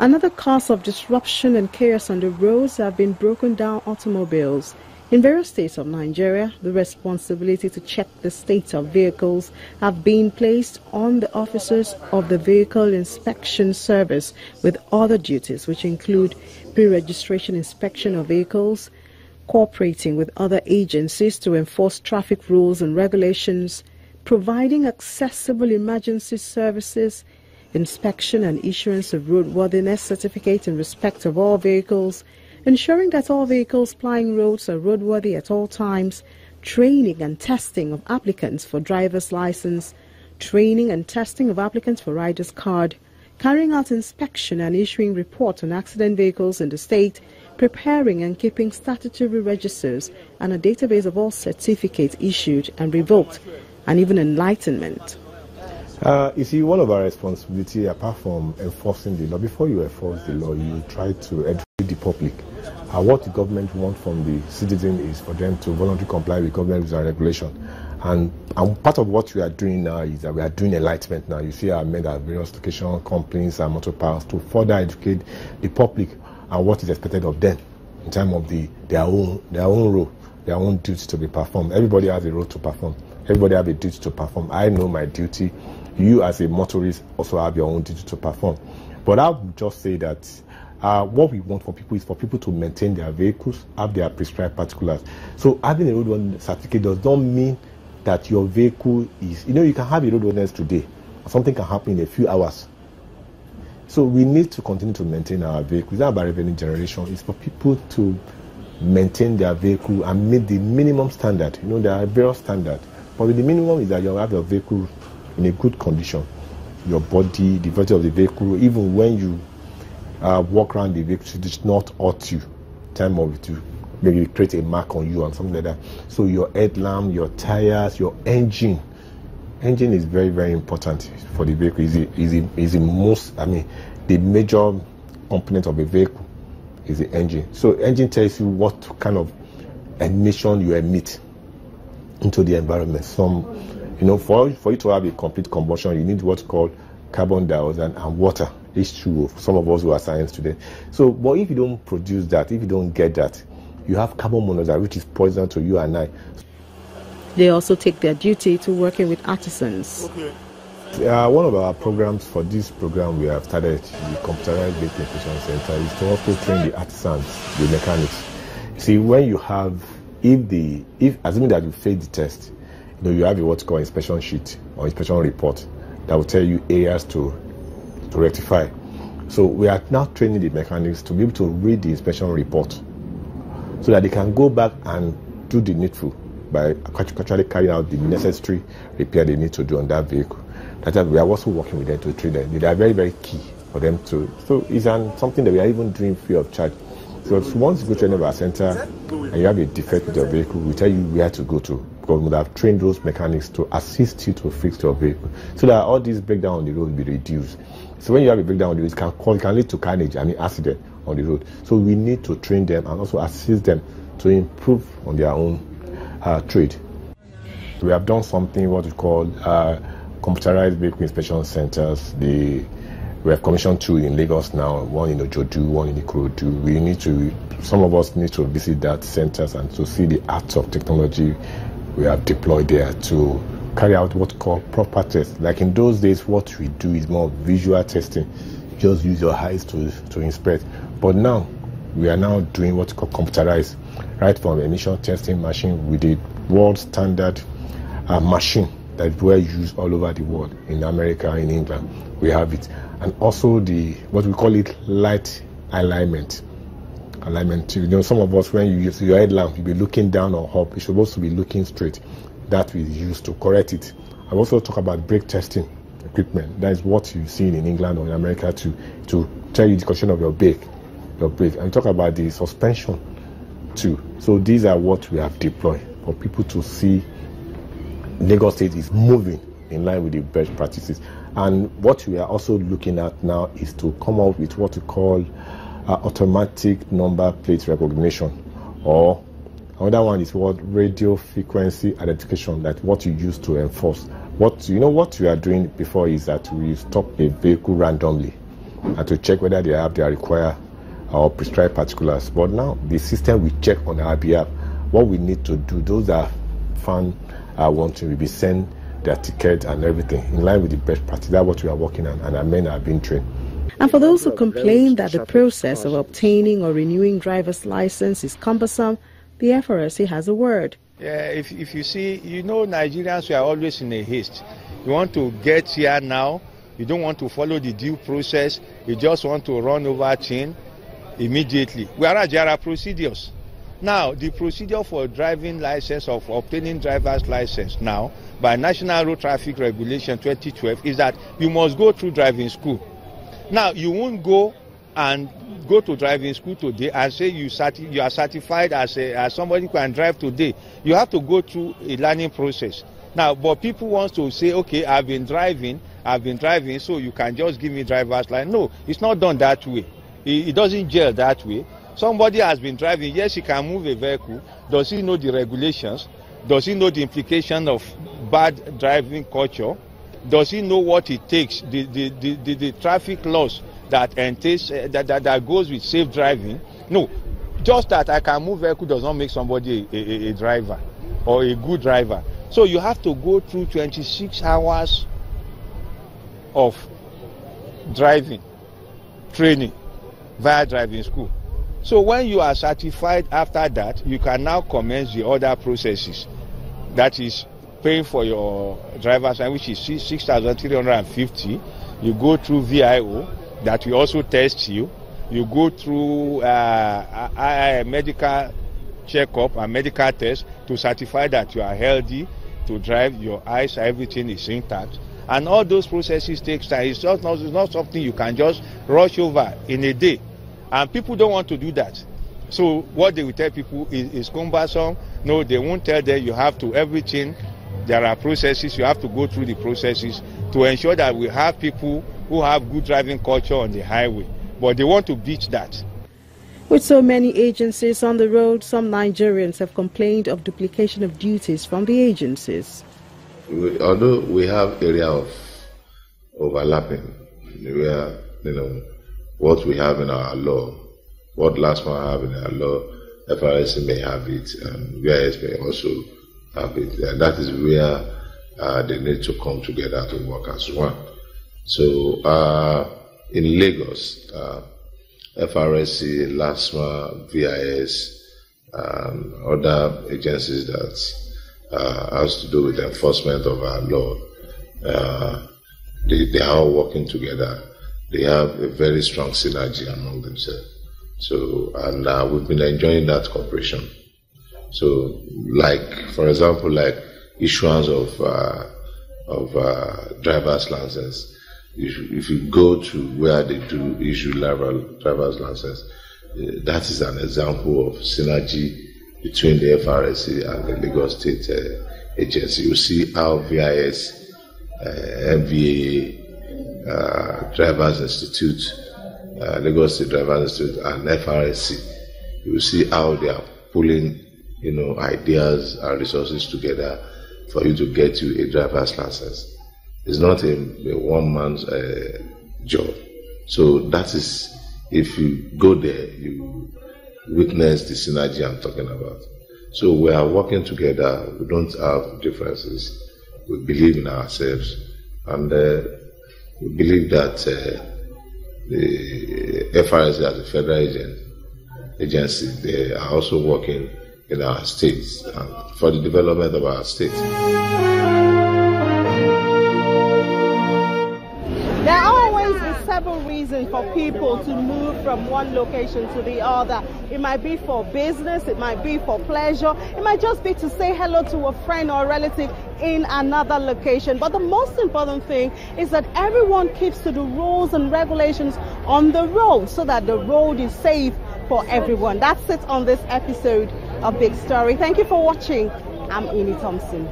Another cause of disruption and chaos on the roads have been broken down automobiles. In various states of Nigeria, the responsibility to check the state of vehicles have been placed on the officers of the Vehicle Inspection Service, with other duties which include pre-registration inspection of vehicles, cooperating with other agencies to enforce traffic rules and regulations, providing accessible emergency services, inspection and issuance of roadworthiness certificate in respect of all vehicles, ensuring that all vehicles plying roads are roadworthy at all times, training and testing of applicants for driver's license, training and testing of applicants for rider's card, carrying out inspection and issuing report on accident vehicles in the state, preparing and keeping statutory registers and a database of all certificates issued and revoked, and even enlightenment. You see, one of our responsibility, apart from enforcing the law, before you enforce the law, you try to educate the public. What the government wants from the citizen is for them to voluntarily comply with government rules and regulation. And part of what we are doing now is that we are doing enlightenment now. You see, I made at various location companies and motor parks to further educate the public and what is expected of them in terms of their own role, their own duty to be performed. Everybody has a role to perform. Everybody has a duty to perform. I know my duty. You as a motorist also have your own duty to perform. But I would just say that what we want for people is for people to maintain their vehicles, have their prescribed particulars. So having a roadworthiness certificate does not mean that your vehicle is, you can have a roadworthiness today, something can happen in a few hours. So we need to continue to maintain our vehicles. It's not about revenue generation. It's for people to maintain their vehicle and meet the minimum standard. There are various standards. But the minimum is that you have your vehicle in a good condition. Your body, the virtue of the vehicle, even when you walk around the vehicle, it does not hurt you. Time of it to maybe create a mark on you or something like that. So your headlamp, your tires, your engine. Engine is very, very important for the vehicle. Is the most, the major component of a vehicle is the engine. So engine tells you what kind of emission you emit into the environment. For you to have a complete combustion, you need what's called carbon dioxide and water, H2O, for some of us who are science students. So, but if you don't produce that, if you don't get that, you have carbon monoxide, which is poison to you and I. They also take their duty to working with artisans. Okay. One of our programs for this program we have started, the Computerized Vehicle Inspection Center, is to also train the artisans, the mechanics. See, when you have, if assuming that you fail the test, you have what's called inspection sheet or inspection report that will tell you areas to rectify. So we are now training the mechanics to be able to read the inspection report so that they can go back and do the needful by actually carrying out the necessary repair they need to do on that vehicle. That's why we are also working with them to train them. They are very, very key for them to. So it's something that we are even doing free of charge. So once you go to any of our center and you have a defect with your vehicle, we tell you where to go to, because we would have trained those mechanics to assist you to fix your vehicle so that all these breakdown on the road will be reduced. So when you have a breakdown on the road, it can lead to carnage and accident on the road. So we need to train them and also assist them to improve on their own trade. We have done something what we call computerized vehicle inspection centers. We have commissioned 2 in Lagos now, 1 in Ojodu, 1 in Ikorodu. Some of us need to visit that centers and to see the art of technology we have deployed there to carry out what's called proper tests. Like in those days, what we do is more visual testing. Just use your eyes to inspect. But now, we are now doing what's called computerized, right from emission testing machine with the world standard machine that we're used all over the world, in America, in England, we have it. And also what we call it light alignment. Some of us, when you use your headlamp, you'll be looking down or up. You're supposed to be looking straight. That we use to correct it. I also talk about brake testing equipment. That is what you see in England or in America to tell you the condition of your brake. And talk about the suspension too. So these are what we have deployed for people to see Lagos State is moving in line with the best practices. And what we are also looking at now is to come out with what we call automatic number plate recognition, or another one is what radio frequency identification, that what you use to enforce. What we are doing before is that we stop a vehicle randomly. and to check whether they have their required or prescribed particulars. But now the system will check on our behalf what we need to do. Those that found wanting will be sent their ticket and everything in line with the best practice. That's what we are working on, and our men are being trained. And for those who complain that the process of obtaining or renewing driver's license is cumbersome, the FRSC has a word. Yeah, if you see, Nigerians, we are always in a haste. You want to get here now, you don't want to follow the due process, you just want to run over chain immediately. Whereas there are procedures. Now, the procedure for driving license or for obtaining driver's license now, by National Road Traffic Regulation 2012, is that you must go through driving school. Now, you won't go to driving school today and say you are certified as somebody who can drive today. You have to go through a learning process. Now, but people want to say, okay, I've been driving, so you can just give me driver's license. No, it's not done that way. It doesn't gel that way. Somebody has been driving, yes, he can move a vehicle. Does he know the regulations? Does he know the implication of bad driving culture? Does he know what it takes, the traffic laws that entails, that goes with safe driving? No, just that I can move vehicle does not make somebody a driver or a good driver. So you have to go through 26 hours of driving training via driving school. So when you are certified after that, you can now commence the other processes. That is paying for your driver's license, which is 6,350. You go through VIO, that will also test you. You go through medical checkup and medical test to certify that you are healthy to drive, your eyes, everything is intact. And all those processes take time. It's not something you can just rush over in a day. And people don't want to do that. So what they will tell people is cumbersome. No, they won't tell them you have to everything. There are processes, you have to go through the processes to ensure that we have people who have good driving culture on the highway. But they want to beat that. With so many agencies on the road, some Nigerians have complained of duplication of duties from the agencies. Although we have area of overlapping, where, what we have in our law, what LASMA have in our law, FRSC may have it, and VIS may also have it. And that is where they need to come together to work as one. So in Lagos, FRSC, LASMA, VIS, and other agencies that has to do with the enforcement of our law, they are all working together. They have a very strong synergy among themselves. So, and we've been enjoying that cooperation. So, for example, issuance of driver's license. If you go to where they do issue driver's license, that is an example of synergy between the FRSC and the Lagos State Agency. You see how VIS, MVA, Drivers Institute, Lagos State Drivers Institute, and FRSC. You see how they are pulling, ideas and resources together for you to get you a driver's license. It's not a one-man's job. So that is, if you go there, you witness the synergy I'm talking about. So we are working together. We don't have differences. We believe in ourselves, and we believe that the FRSC as a federal agency, they are also working in our states for the development of our states. There are always several reasons for people to move from one location to the other. It might be for business, it might be for pleasure, it might just be to say hello to a friend or a relative in another location. But the most important thing is that everyone keeps to the rules and regulations on the road so that the road is safe for everyone. That's it on this episode of Big Story. Thank you for watching. I'm Ini Thompson.